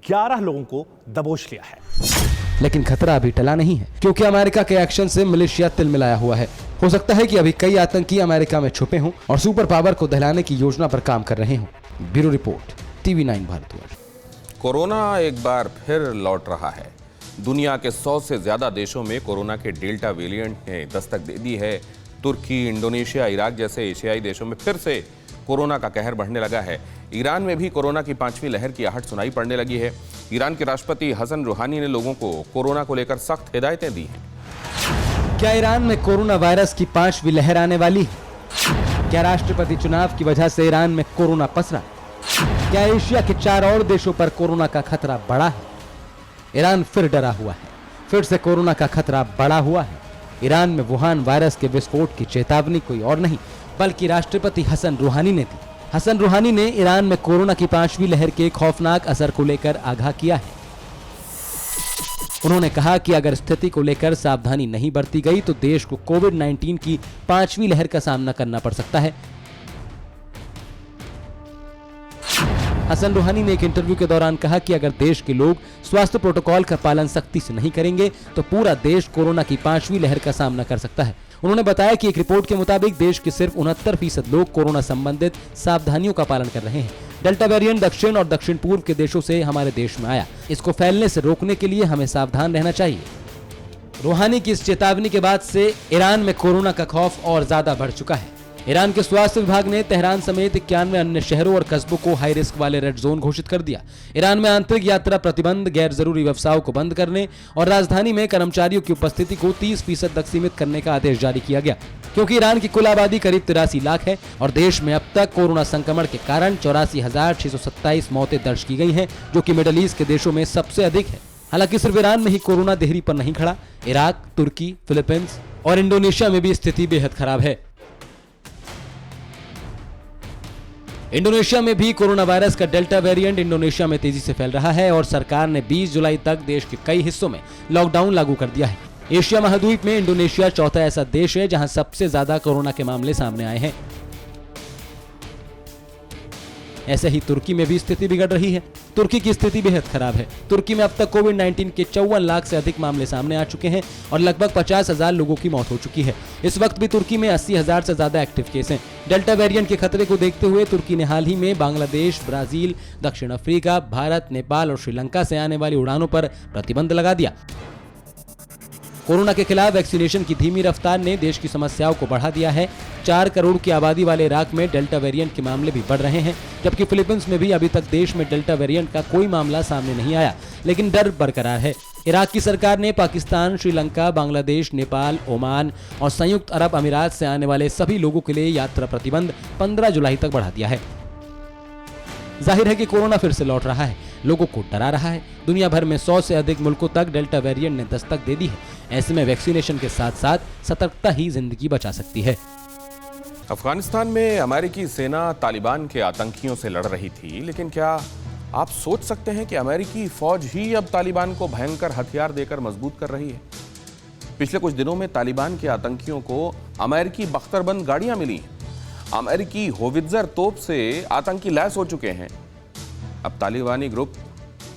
11 लोगों को दबोच लिया है। लेकिन खतरा अभी टला नहीं है, क्योंकि अमेरिका के एक्शन से मिलिशिया तिलमिलाया हुआ है। हो सकता है कि अभी कई आतंकी अमेरिका में छुपे हों और सुपर पावर को दहलाने की योजना पर काम कर रहे हों। Bureau report, TV9 Bharatvarsh. Corona एक बार फिर लौट रहा है। दुनिया के 100 से ज्यादा देशों में कोरोना के डेल्टा वेरिएंट ने दस्तक दे दी है। तुर्की, इंडोनेशिया, इराक जैसे एशियाई देशों में फिर से कोरोना का कहर बढ़ने लगा है। ईरान में भी कोरोना की 5वीं लहर की आहट सुनाई पड़ने लगी है। ईरान के राष्ट्रपति हसन रूहानी ने लोगों को कोरोना को लेकर सख्त हिदायतें दी हैं। क्या ईरान में कोरोना वायरस की 5वीं लहर आने वाली है? क्या राष्ट्रपति चुनाव की वजह से ईरान में कोरोना पसरा? क्या एशिया के 4 और देशों पर कोरोना का खतरा बढ़ा है? ईरान फिर डरा हुआ है, फिर से कोरोना का खतरा बढ़ा हुआ है। ईरान में वुहान वायरस के विस्फोट की चेतावनी कोई और नहीं बल्कि राष्ट्रपति हसन रूहानी ने दी। हसन रूहानी ने ईरान में कोरोना की 5वीं लहर के खौफनाक असर को लेकर आगाह किया है। उन्होंने कहा कि अगर स्थिति को लेकर सावधानी नहीं बरती गई तो देश को कोविड-19 की 5वीं लहर का सामना करना पड़ सकता है। हसन रूहानी ने एक इंटरव्यू के दौरान कहा कि अगर देश के लोग स्वास्थ्य प्रोटोकॉल का पालन सख्ती से नहीं करेंगे तो पूरा देश कोरोना की 5वीं लहर का सामना कर सकता है। उन्होंने बताया कि एक रिपोर्ट के मुताबिक देश के सिर्फ 69% लोग कोरोना संबंधित सावधानियों का पालन कर रहे हैं। डेल्टा वेरिएंट दक्षिण और दक्षिण पूर्व के देशों से हमारे देश में आया। इसको फैलने से रोकने के लिए हमें सावधान रहना चाहिए। रूहानी की इस चेतावनी के बाद से ईरान में कोरोना का खौफ और ज्यादा बढ़ चुका है। ईरान के स्वास्थ्य विभाग ने तेहरान समेत 91 अन्य शहरों और कस्बों को हाई रिस्क वाले रेड जोन घोषित कर दिया। ईरान में आंतरिक यात्रा प्रतिबंध, गैर जरूरी व्यवसायों को बंद करने और राजधानी में कर्मचारियों की उपस्थिति को 30% तक सीमित करने का आदेश जारी किया गया। क्योंकि ईरान की कुल आबादी करीब 83 लाख है और देश में अब तक कोरोना संक्रमण के कारण 84,627 मौतें दर्ज की गई हैं, जो कि मिडिल ईस्ट के देशों में सबसे अधिक है। हालांकि सिर्फ ईरान में ही कोरोना देहरी पर नहीं खड़ा, इराक, तुर्की, फिलीपींस और इंडोनेशिया में भी स्थिति बेहद खराब है। इंडोनेशिया में भी कोरोना वायरस का डेल्टा वेरिएंट इंडोनेशिया में तेजी से फैल रहा है और सरकार ने 20 जुलाई तक देश के कई हिस्सों में लॉकडाउन लागू कर दिया है। एशिया महाद्वीप में इंडोनेशिया चौथा ऐसा देश है जहां सबसे ज्यादा कोरोना के मामले सामने आए हैं। ऐसे ही तुर्की में भी स्थिति बिगड़ रही है। तुर्की की स्थिति बेहद खराब है। तुर्की में अब तक कोविड-19 के 54 लाख से अधिक मामले सामने आ चुके हैं और लगभग 50,000 लोगों की मौत हो चुकी है। इस वक्त भी तुर्की में 80,000 से ज्यादा एक्टिव केस हैं। डेल्टा वेरिएंट के खतरे को देखते हुए तुर्की ने हाल ही में बांग्लादेश, ब्राजील, दक्षिण अफ्रीका, भारत, नेपाल और श्रीलंका से आने वाली उड़ानों पर प्रतिबंध लगा दिया। कोरोना के खिलाफ वैक्सीनेशन की धीमी रफ्तार ने देश की समस्याओं को बढ़ा दिया है। 4 करोड़ की आबादी वाले इराक में डेल्टा वेरिएंट के मामले भी बढ़ रहे हैं, जबकि फिलीपींस में भी अभी तक देश में डेल्टा वेरिएंट का कोई मामला सामने नहीं आया, लेकिन डर बरकरार है। इराक की सरकार ने पाकिस्तान, श्रीलंका, बांग्लादेश, नेपाल, ओमान और संयुक्त अरब अमीरात से आने वाले सभी लोगों के लिए यात्रा प्रतिबंध 15 जुलाई तक बढ़ा दिया है। जाहिर है कि कोरोना फिर से लौट रहा है, लोगों को डरा रहा है। दुनिया भर में 100 से अधिक मुल्कों तक डेल्टा वेरिएंट ने दस्तक दे दी है। ऐसे में वैक्सीनेशन के साथ साथ सतर्कता ही जिंदगी बचा सकती है। अफगानिस्तान में अमेरिकी सेना तालिबान के आतंकियों से लड़ रही थी, लेकिन क्या आप सोच सकते हैं कि अमेरिकी फौज ही अब तालिबान को भयंकर हथियार देकर मजबूत कर रही है? पिछले कुछ दिनों में तालिबान के आतंकियों को अमेरिकी बख्तरबंद गाड़ियां मिली। अमेरिकी होवित्जर तोप से आतंकी लैस हो चुके हैं। अब तालिबानी ग्रुप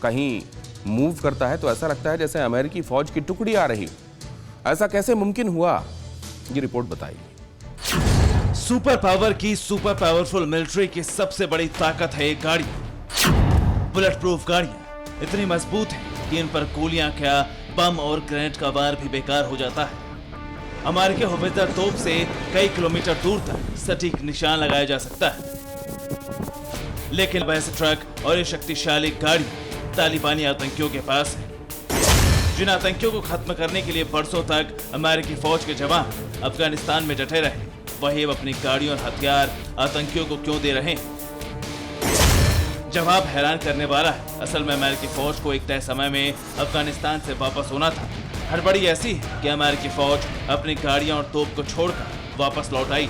कहीं मूव करता है तो ऐसा लगता है जैसे अमेरिकी फौज की टुकड़ी आ रही। ऐसा कैसे मुमकिन हुआ, ये रिपोर्ट बताइए। सुपर पावर की सुपर पावरफुल मिलिट्री की सबसे बड़ी ताकत है ये गाड़ी। बुलेट प्रूफ गाड़ियां इतनी मजबूत है कि इन पर गोलियां क्या, बम और ग्रेनेड का वार भी बेकार हो जाता है। अमेरिकी होवित्जर तोप से कई किलोमीटर दूर तक सटीक निशान लगाया जा सकता है, लेकिन वैसे ट्रक और ये शक्तिशाली गाड़ी तालिबानी आतंकियों के पास है। जिन आतंकियों को खत्म करने के लिए बरसों तक अमेरिकी फौज के जवान अफगानिस्तान में डटे रहे, वही अब अपनी गाड़ियों और हथियार आतंकियों को क्यों दे रहे हैं? जवाब हैरान करने वाला है। असल में अमेरिकी फौज को एक तय समय में अफगानिस्तान से वापस होना था। हड़बड़ी ऐसी है कि अमेरिकी फौज अपनी गाड़ियां और तोप को छोड़कर वापस लौट आई।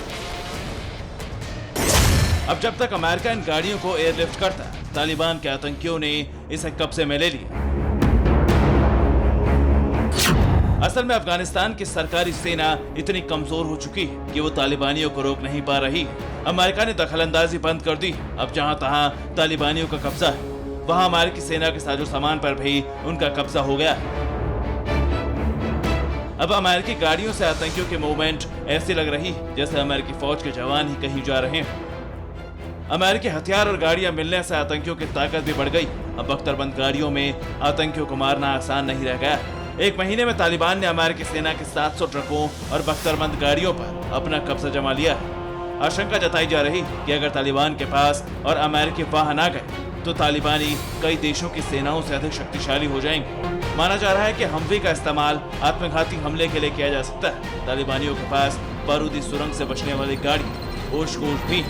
अब जब तक अमेरिका इन गाड़ियों को एयरलिफ्ट करता, तालिबान के आतंकियों ने इसे कब्जे में ले लिया। असल में अफगानिस्तान की सरकारी सेना इतनी कमजोर हो चुकी है कि वो तालिबानियों को रोक नहीं पा रही। अमेरिका ने दखलंदाजी बंद कर दी। अब जहां तहां तालिबानियों का कब्जा है, वहां अमेरिकी सेना के साजो सामान पर भी उनका कब्जा हो गया है। अब अमेरिकी गाड़ियों से आतंकियों की मूवमेंट ऐसी लग रही है जैसे अमेरिकी फौज के जवान ही कहीं जा रहे हैं। अमेरिकी हथियार और गाड़ियां मिलने से आतंकियों की ताकत भी बढ़ गई। अब बख्तरबंद गाड़ियों में आतंकियों को मारना आसान नहीं रह गया। एक महीने में तालिबान ने अमेरिकी सेना के 700 ट्रकों और बख्तरबंद गाड़ियों पर अपना कब्जा जमा लिया है। आशंका जताई जा रही कि अगर तालिबान के पास और अमेरिकी वाहन आ गए तो तालिबानी कई देशों की सेनाओं से अधिक शक्तिशाली हो जाएंगे। माना जा रहा है कि हमवी का इस्तेमाल आत्मघाती हमले के लिए किया जा सकता है। तालिबानियों के पास बारूदी सुरंग से बचने वाली गाड़ी ओश-गोश भी।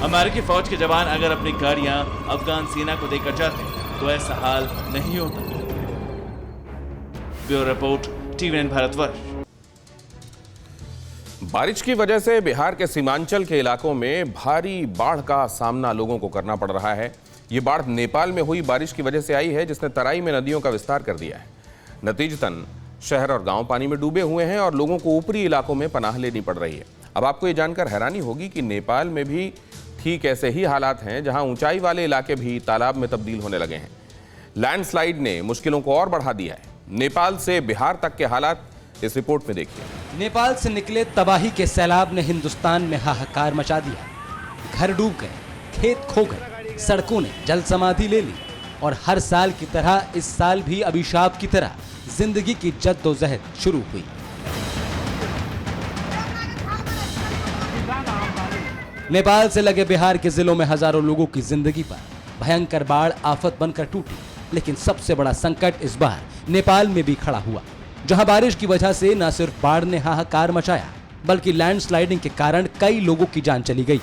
अमेरिकी फौज के जवान अगर अपनी गाड़ियां अफगान सेना को देकर जाते तो ऐसा हाल नहीं होता। Bureau report, TVN Bharatvarsh. बारिश की वजह से बिहार के सीमांचल के इलाकों में भारी बाढ़ का सामना लोगों को करना पड़ रहा है। ये बाढ़ नेपाल में हुई बारिश की वजह से आई है, जिसने तराई में नदियों का विस्तार कर दिया है। नतीजतन शहर और गांव पानी में डूबे हुए हैं और लोगों को ऊपरी इलाकों में पनाह लेनी पड़ रही है। अब आपको ये जानकर हैरानी होगी कि नेपाल में भी ठीक ऐसे ही हालात हैं, जहां ऊंचाई वाले इलाके भी तालाब में तब्दील होने लगे हैं। लैंडस्लाइड ने मुश्किलों को और बढ़ा दिया है। नेपाल से बिहार तक के हालात इस रिपोर्ट में देखिए। नेपाल से निकले तबाही के सैलाब ने हिंदुस्तान में हाहाकार मचा दिया। घर डूब गए, खेत खो गए, सड़कों ने जल समाधि ले ली और हर साल की तरह इस साल भी अभिशाप की तरह जिंदगी की जद्दोजहद शुरू हुई। नेपाल से लगे बिहार के जिलों में हजारों लोगों की जिंदगी पर भयंकर बाढ़ आफत बनकर टूटी, लेकिन सबसे बड़ा संकट इस बार नेपाल में भी खड़ा हुआ, जहां बारिश की वजह से न सिर्फ बाढ़ ने हाहाकार मचाया बल्कि लैंडस्लाइडिंग के कारण कई लोगों की जान चली गई,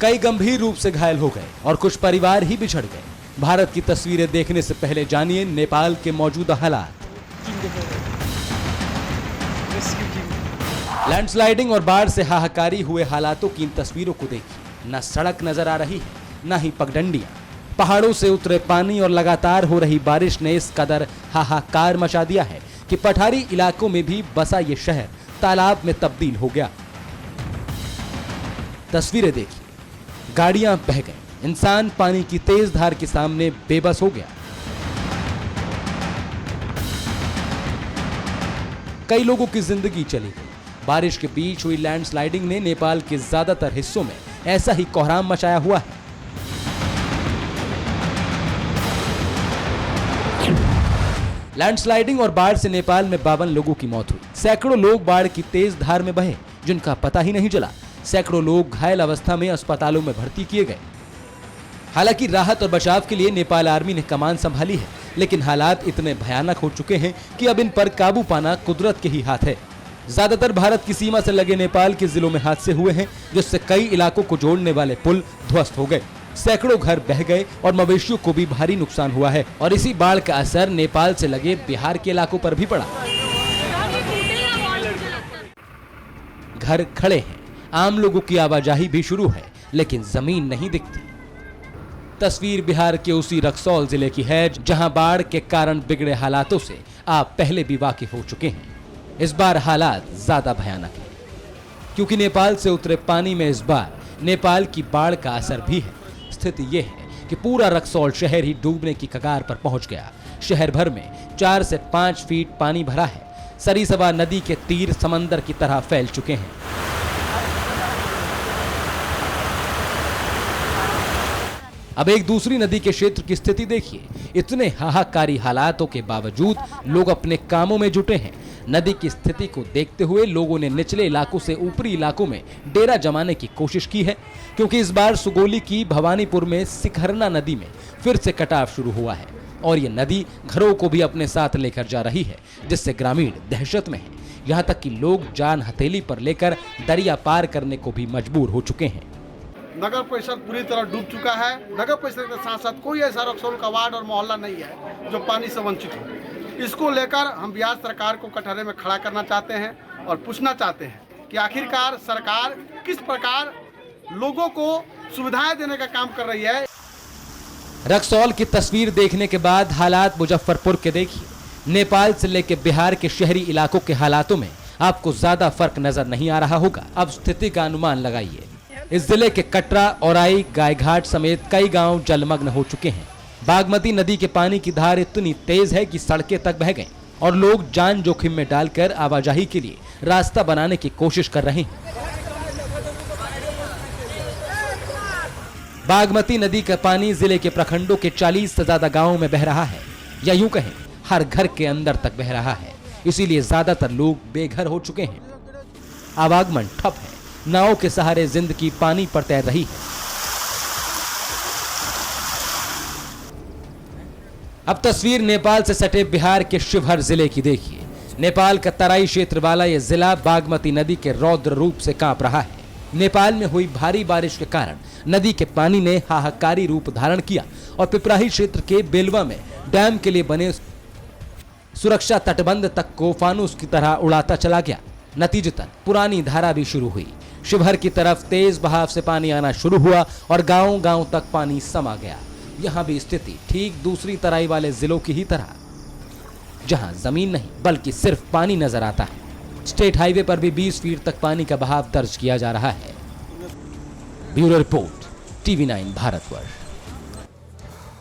कई गंभीर रूप से घायल हो गए और कुछ परिवार ही बिछड़ गए। भारत की तस्वीरें देखने से पहले जानिए नेपाल के मौजूदा हालात। लैंडस्लाइडिंग और बाढ़ से हाहाकारी हुए हालातों की इन तस्वीरों को देखिए। न सड़क नजर आ रही है, न ही पगडंडियां। पहाड़ों से उतरे पानी और लगातार हो रही बारिश ने इस कदर हाहाकार मचा दिया है कि पठारी इलाकों में भी बसा ये शहर तालाब में तब्दील हो गया। तस्वीरें देखिए, गाड़ियां बह गई, इंसान पानी की तेज धार के सामने बेबस हो गया। कई लोगों की जिंदगी चली गई। बारिश के बीच हुई लैंडस्लाइडिंग ने नेपाल के ज्यादातर हिस्सों में ऐसा ही कोहराम मचाया हुआ है। लैंडस्लाइडिंग और बाढ़ से नेपाल में 52 लोगों की मौत हुई। सैकड़ों लोग बाढ़ की तेज धार में बहे, जिनका पता ही नहीं चला। सैकड़ों लोग घायल अवस्था में अस्पतालों में भर्ती किए गए। हालांकि राहत और बचाव के लिए नेपाल आर्मी ने कमान संभाली है, लेकिन हालात इतने भयानक हो चुके हैं कि अब इन पर काबू पाना कुदरत के ही हाथ है। ज्यादातर भारत की सीमा से लगे नेपाल के जिलों में हादसे हुए हैं, जिससे कई इलाकों को जोड़ने वाले पुल ध्वस्त हो गए। सैकड़ों घर बह गए और मवेशियों को भी भारी नुकसान हुआ है। और इसी बाढ़ का असर नेपाल से लगे बिहार के इलाकों पर भी पड़ा। घर खड़े हैं, आम लोगों की आवाजाही भी शुरू है, लेकिन जमीन नहीं दिखती। तस्वीर बिहार के उसी रक्सौल जिले की है, जहां बाढ़ के कारण बिगड़े हालातों से आप पहले भी वाकिफ हो चुके हैं। इस बार हालात ज्यादा भयानक है, क्योंकि नेपाल से उतरे पानी में इस बार नेपाल की बाढ़ का असर भी है। स्थिति यह है कि पूरा रक्सौल शहर ही डूबने की कगार पर पहुंच गया। शहर भर में 4 से 5 फीट पानी भरा है। सरिसवा नदी के तीर समंदर की तरह फैल चुके हैं। अब एक दूसरी नदी के क्षेत्र की स्थिति देखिए। इतने हाहाकारी हालातों के बावजूद लोग अपने कामों में जुटे हैं। नदी की स्थिति को देखते हुए लोगों ने निचले इलाकों से ऊपरी इलाकों में डेरा जमाने की कोशिश की है, क्योंकि इस बार सुगोली की भवानीपुर में सिखरना नदी में फिर से कटाव शुरू हुआ है और ये नदी घरों को भी अपने साथ लेकर जा रही है, जिससे ग्रामीण दहशत में हैं। यहाँ तक कि लोग जान हथेली पर लेकर दरिया पार करने को भी मजबूर हो चुके हैं। नगर परिषद पूरी तरह डूब चुका है। नगर परिषद के साथ साथ कोई ऐसा रक्सौल का वार्ड और मोहल्ला नहीं है जो पानी से वंचित हो। इसको लेकर हम बिहार सरकार को कटहरे में खड़ा करना चाहते हैं और पूछना चाहते हैं कि आखिरकार सरकार किस प्रकार लोगों को सुविधाएं देने का काम कर रही है। रक्सौल की तस्वीर देखने के बाद हालात मुजफ्फरपुर के देखिए। नेपाल से लेकर बिहार के शहरी इलाकों के हालातों में आपको ज्यादा फर्क नजर नहीं आ रहा होगा। अब स्थिति का अनुमान लगाइए। इस जिले के कटरा, औराई, गायघाट समेत कई गांव जलमग्न हो चुके हैं। बागमती नदी के पानी की धार इतनी तेज है कि सड़कें तक बह गई और लोग जान जोखिम में डालकर आवाजाही के लिए रास्ता बनाने की कोशिश कर रहे हैं। बागमती नदी का पानी जिले के प्रखंडों के 40 से ज्यादा गांवों में बह रहा है, या यूं कहें हर घर के अंदर तक बह रहा है। इसीलिए ज्यादातर लोग बेघर हो चुके हैं। आवागमन ठप है। नाव के सहारे जिंदगी पानी पर तैर रही है। अब तस्वीर नेपाल से सटे बिहार के शिवहर जिले की देखिए। नेपाल का तराई क्षेत्र वाला यह जिला बागमती नदी के रौद्र रूप से कांप रहा है। नेपाल में हुई भारी बारिश के कारण नदी के पानी ने हाहाकारी रूप धारण किया और पिपराही क्षेत्र के बेलवा में डैम के लिए बने सुरक्षा तटबंध तक को फानूस की तरह उड़ाता चला गया। नतीजतन पुरानी धारा भी शुरू हुई। शिवहर की तरफ तेज बहाव से पानी आना शुरू हुआ और गांव-गांव तक पानी समा गया। यहां भी स्थिति ठीक दूसरी तराई वाले जिलों की ही तरह, जहां जमीन नहीं बल्कि सिर्फ पानी नजर आता है। स्टेट हाईवे पर भी 20 फीट तक पानी का बहाव दर्ज किया जा रहा है। Bureau report, TV9 Bharatvarsh.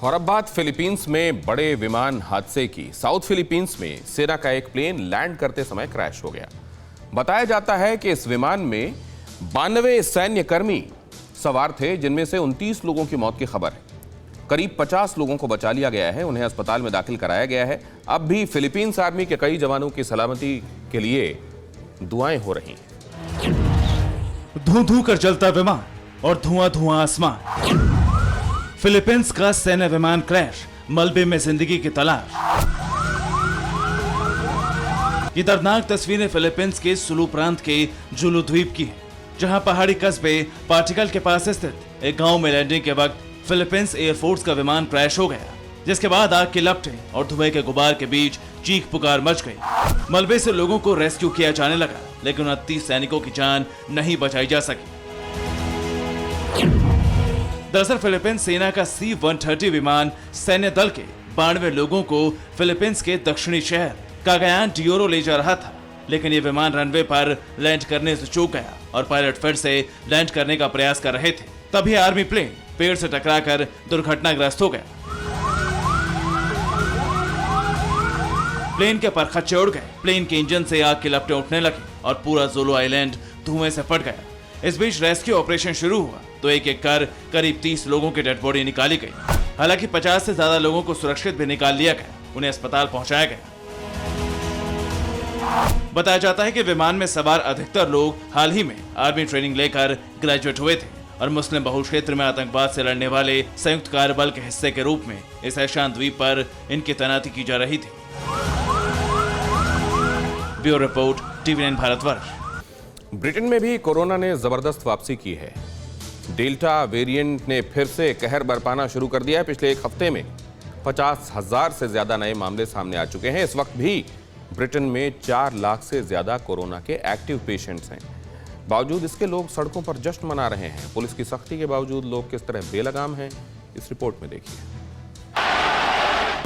और अब बात फिलीपींस में बड़े विमान हादसे की। साउथ फिलीपींस में सेना का एक प्लेन लैंड करते समय क्रैश हो गया। बताया जाता है कि इस विमान में 92 सैन्य कर्मी सवार थे, जिनमें से 29 लोगों की मौत की खबर है। करीब 50 लोगों को बचा लिया गया है, उन्हें अस्पताल में दाखिल कराया गया है। अब भी फिलीपींस आर्मी के कई जवानों की सलामती के लिए दुआएं हो रही हैं। धू धू कर जलता विमान और धुआं धुआं आसमान। फिलीपींस का सैन्य विमान क्रैश, मलबे में जिंदगी की तलाश। ये दर्दनाक तस्वीरें फिलीपींस के सुलू प्रांत के जुलू द्वीप की हैं, जहां पहाड़ी कस्बे पार्टिकल के पास स्थित एक गांव में लैंडिंग के वक्त फिलीपींस एयरफोर्स का विमान क्रैश हो गया, जिसके बाद आग की लपटें और धुएं के गुबार के बीच चीख पुकार मच गई। मलबे से लोगों को रेस्क्यू किया जाने लगा, लेकिन 29 सैनिकों की जान नहीं बचाई जा सकी। दरअसल फिलीपींस सेना का C-130 विमान सैन्य दल के 92 लोगों को फिलीपींस के दक्षिणी शहर कागायान डी ओरो ले जा रहा था, लेकिन ये विमान रनवे पर लैंड करने से चूक गया और पायलट फिर से लैंड करने का प्रयास कर रहे थे। तभी आर्मी प्लेन पेड़ से टकराकर दुर्घटनाग्रस्त हो गया। प्लेन के परखच्चे उड़ गए, प्लेन के इंजन से आग की लपटें उठने लगी और पूरा जोलो आइलैंड धुएं से फट गया। इस बीच रेस्क्यू ऑपरेशन शुरू हुआ तो एक एक कर करीब 30 लोगों की डेड बॉडी निकाली गई। हालांकि 50 से ज्यादा लोगों को सुरक्षित भी निकाल लिया गया, उन्हें अस्पताल पहुंचाया गया। बताया जाता है कि विमान में सवार अधिकतर लोग हाल ही में आर्मी ट्रेनिंग लेकर ग्रेजुएट हुए थे और मुस्लिम बहुल क्षेत्र में आतंकवाद से लड़ने वाले संयुक्त कार्यबल के हिस्से के रूप में इस ऐशान द्वीप पर इनकी तैनाती की जा रही थी। Bureau report, TV9 Bharatvarsh. Britain में भी कोरोना ने जबरदस्त वापसी की है। डेल्टा वेरिएंट ने फिर से कहर बरपाना शुरू कर दिया है। पिछले एक हफ्ते में 50,000 से ज्यादा नए मामले सामने आ चुके हैं। इस वक्त भी ब्रिटेन में 4 लाख से ज्यादा कोरोना के एक्टिव पेशेंट्स हैं। बावजूद इसके लोग सड़कों पर जश्न मना रहे हैं। पुलिस की सख्ती के बावजूद लोग किस तरह बेलगाम हैं, इस रिपोर्ट में देखिए।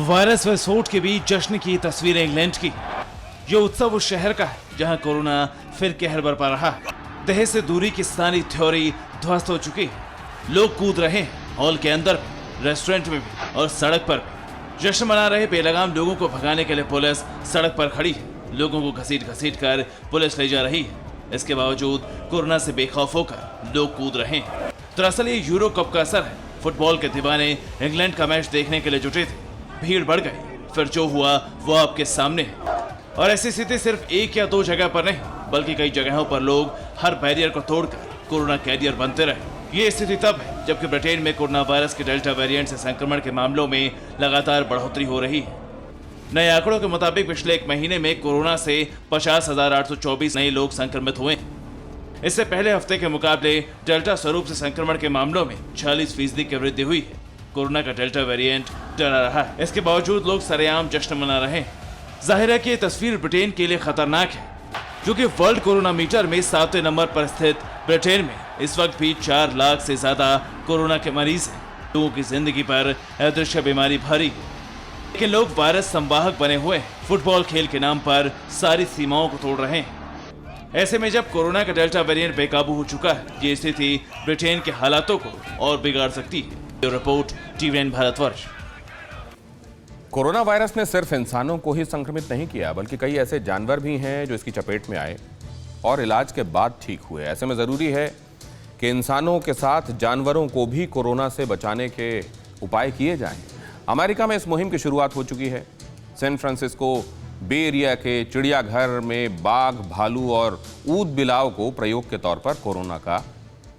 वायरस विस्फोट के बीच जश्न की तस्वीरें इंग्लैंड की। ये उत्सव उस शहर का है जहां कोरोना फिर कहर बरपा रहा है। देह से दूरी की सारी थ्योरी ध्वस्त हो चुकी है। लोग कूद रहे हैं, हॉल के अंदर भी, रेस्टोरेंट में भी और सड़क पर भी। जश्न मना रहे बेलगाम लोगों को भगाने के लिए पुलिस सड़क पर खड़ी है। लोगों को घसीट घसीट कर पुलिस ले जा रही है। इसके बावजूद कोरोना से बेखौफ होकर लोग कूद रहे हैं। दरअसल ये यूरो कप का असर है। फुटबॉल के दीवाने इंग्लैंड का मैच देखने के लिए जुटे थे। भीड़ बढ़ गई, फिर जो हुआ वो आपके सामने है। और ऐसी स्थिति सिर्फ एक या दो जगह पर नहीं, बल्कि कई जगहों पर लोग हर बैरियर को तोड़कर कोरोना कैरियर बनते रहे। ये स्थिति तब है जबकि ब्रिटेन में कोरोना वायरस के डेल्टा वेरिएंट से संक्रमण के मामलों में लगातार बढ़ोतरी हो रही है। नए आंकड़ों के मुताबिक पिछले एक महीने में कोरोना से 50,824 नए लोग संक्रमित हुए। इससे पहले हफ्ते के मुकाबले डेल्टा स्वरूप से संक्रमण के मामलों में 46% की वृद्धि हुई है। कोरोना का डेल्टा वेरिएंट डरा रहा है। इसके बावजूद लोग सरेआम जश्न मना रहे हैं। जाहिर है कि ये तस्वीर ब्रिटेन के लिए खतरनाक है, क्योंकि वर्ल्ड कोरोना मीटर में 7वें नंबर पर स्थित ब्रिटेन में इस वक्त भी 4 लाख से ज्यादा कोरोना के मरीज हैं। लोगों की जिंदगी पर अदृश्य बीमारी भारी है, लेकिन लोग वायरस संवाहक बने हुए हैं। फुटबॉल खेल के नाम पर सारी सीमाओं को तोड़ रहे हैं। ऐसे में जब कोरोना का डेल्टा वेरिएंट बेकाबू हो चुका है, ये स्थिति ब्रिटेन के हालातों को और बिगाड़ सकती है। Report, TV9 Bharatvarsh. Corona virus ने सिर्फ इंसानों को ही संक्रमित नहीं किया, बल्कि कई ऐसे जानवर भी हैं जो इसकी चपेट में आए और इलाज के बाद ठीक हुए। ऐसे में ज़रूरी है कि इंसानों के साथ जानवरों को भी कोरोना से बचाने के उपाय किए जाएं। अमेरिका में इस मुहिम की शुरुआत हो चुकी है। सैन फ्रांसिस्को बे एरिया के चिड़ियाघर में बाघ, भालू और ऊद बिलाव को प्रयोग के तौर पर कोरोना का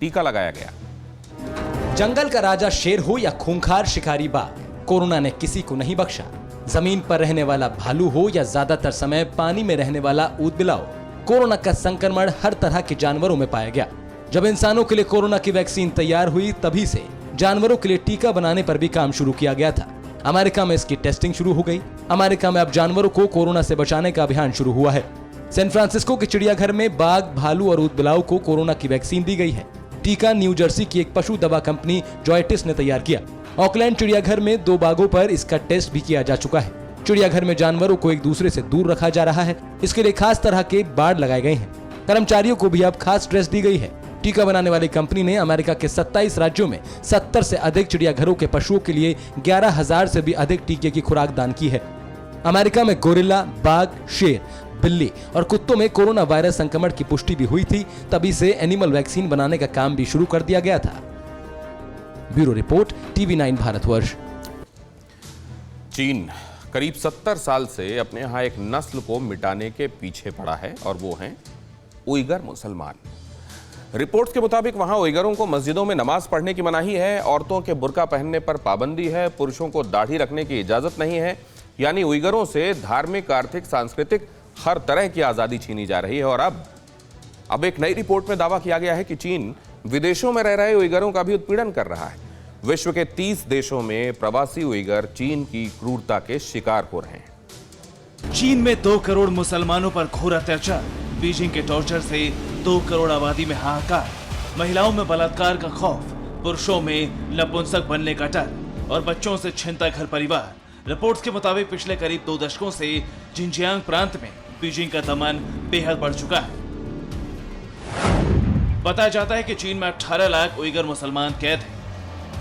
टीका लगाया गया। जंगल का राजा शेर हो या खूंखार शिकारी बाघ, कोरोना ने किसी को नहीं बख्शा। जमीन पर रहने वाला भालू हो या ज्यादातर समय पानी में रहने वाला ऊद बिलाव, कोरोना का संक्रमण हर तरह के जानवरों में पाया गया। जब इंसानों के लिए कोरोना की वैक्सीन तैयार हुई, तभी से जानवरों के लिए टीका बनाने पर भी काम शुरू किया गया था। अमेरिका में इसकी टेस्टिंग शुरू हो गई। अमेरिका में अब जानवरों को कोरोना से बचाने का अभियान शुरू हुआ है। सैन फ्रांसिस्को के चिड़ियाघर में बाघ, भालू और ऊद बिलाव को कोरोना की वैक्सीन दी गई है। टीका न्यू जर्सी की एक पशु दवा कंपनी जॉयटिस ने तैयार किया। ऑकलैंड चिड़ियाघर में 2 बाघों पर इसका टेस्ट भी किया जा चुका है। चिड़ियाघर में जानवरों को एक दूसरे से दूर रखा जा रहा है। इसके लिए खास तरह के बाड़ लगाए गए हैं। कर्मचारियों को भी अब खास ड्रेस दी गई है। टीका बनाने वाली कंपनी ने अमेरिका के 27 राज्यों में 70 से अधिक चिड़ियाघरों के पशुओं के लिए 11,000 से भी अधिक टीके की खुराक दान की है। अमेरिका में गोरिल्ला, बाघ, शेर, बिल्ली और कुत्तों में कोरोना वायरस संक्रमण की पुष्टि भी हुई थी। तभी से एनिमल वैक्सीन बनाने का काम भी शुरू कर दिया गया था। Bureau report, TV9 Bharatvarsh. चीन करीब 70 साल से अपने यहाँ एक नस्ल को मिटाने के पीछे पड़ा है और वो हैं उइगर मुसलमान। रिपोर्ट्स के मुताबिक वहां उइगरों को मस्जिदों में नमाज पढ़ने की मनाही है, औरतों के बुर्का पहनने पर पाबंदी है, पुरुषों को दाढ़ी रखने की इजाजत नहीं है। यानी उइगरों से धार्मिक, आर्थिक, सांस्कृतिक हर तरह की आजादी छीनी जा रही है। और अब एक नई रिपोर्ट में दावा किया गया है कि चीन विदेशों में रह रहे उइगरों का भी उत्पीड़न कर रहा है। विश्व के 30 देशों में प्रवासी उइगर चीन की क्रूरता के शिकार हो रहे हैं। चीन में 2 करोड़ मुसलमानों पर घोर अत्याचार, बीजिंग के टॉर्चर से 2 करोड़ आबादी में हाहाकार, महिलाओं में बलात्कार का खौफ, पुरुषों में नपुंसक बनने का डर और बच्चों से छिनता घर परिवार। रिपोर्ट्स के मुताबिक पिछले करीब 2 दशकों से जिनजियांग प्रांत में बीजिंग का दमन बेहद बढ़ चुका है। बताया जाता है कि चीन में 18 लाख उइगर मुसलमान कैद हैं।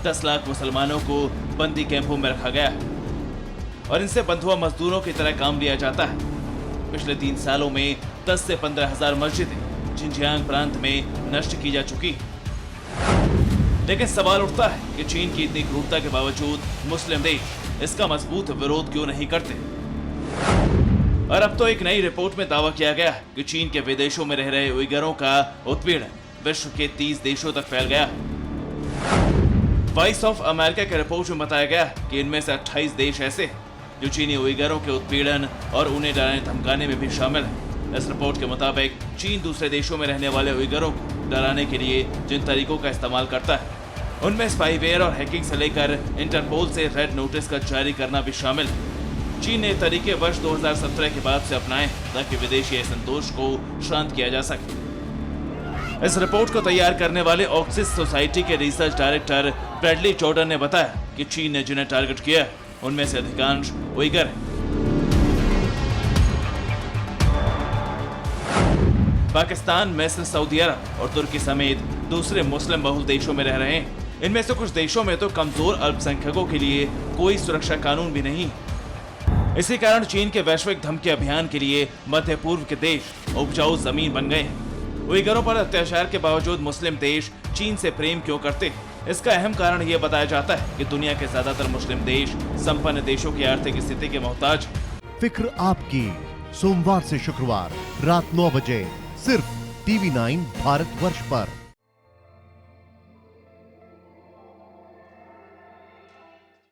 10 लाख मुसलमानों को बंदी कैंपों में रखा गया है और इनसे बंधुआ मजदूरों की तरह काम लिया जाता है। पिछले 3 सालों में 10 से 15 हजार मस्जिदें जिनजियांग प्रांत में नष्ट की जा चुकी। लेकिन सवाल उठता है कि चीन की इतनी क्रूरता के बावजूद मुस्लिम देश इसका मजबूत विरोध क्यों नहीं करते। और अब तो एक नई रिपोर्ट में दावा किया गया है कि चीन के विदेशों में रह रहे उइगरों का उत्पीड़न विश्व के 30 देशों तक फैल गया। वॉइस ऑफ अमेरिका के रिपोर्ट में बताया गया कि इनमें से 28 देश ऐसे हैं जो चीनी उइगरों के उत्पीड़न और उन्हें डराने धमकाने में भी शामिल है। इस रिपोर्ट के मुताबिक चीन दूसरे देशों में रहने वाले उइगरों को डराने के लिए जिन तरीकों का इस्तेमाल करता है उनमें स्पाईवेयर और हैकिंग से लेकर इंटरपोल से रेड नोटिस का जारी करना भी शामिल है। चीन ने तरीके वर्ष 2017 के बाद से अपनाए ताकि विदेशी असंतोष को शांत किया जा सके। इस रिपोर्ट को तैयार करने वाले ऑक्सिस सोसाइटी के रिसर्च डायरेक्टर ब्रैडली जॉर्डन ने बताया कि चीन ने जिन्हें टारगेट किया उनमें से अधिकांश उइगर हैं। पाकिस्तान, मिस्र, सऊदी अरब और तुर्की समेत दूसरे मुस्लिम बहुल देशों में रह रहे हैं। इनमें से कुछ देशों में तो कमजोर अल्पसंख्यकों के लिए कोई सुरक्षा कानून भी नहीं। इसी कारण चीन के वैश्विक धमकी अभियान के लिए मध्य पूर्व के देश उपजाऊ जमीन बन गए हैं। उइगरों पर अत्याचार के बावजूद मुस्लिम देश चीन से प्रेम क्यों करते हैं? इसका अहम कारण यह बताया जाता है कि दुनिया के ज्यादातर मुस्लिम देश संपन्न देशों की आर्थिक स्थिति के मोहताज। फिक्र आपकी, सोमवार से शुक्रवार रात 9 बजे सिर्फ TV9 भारतवर्ष पर।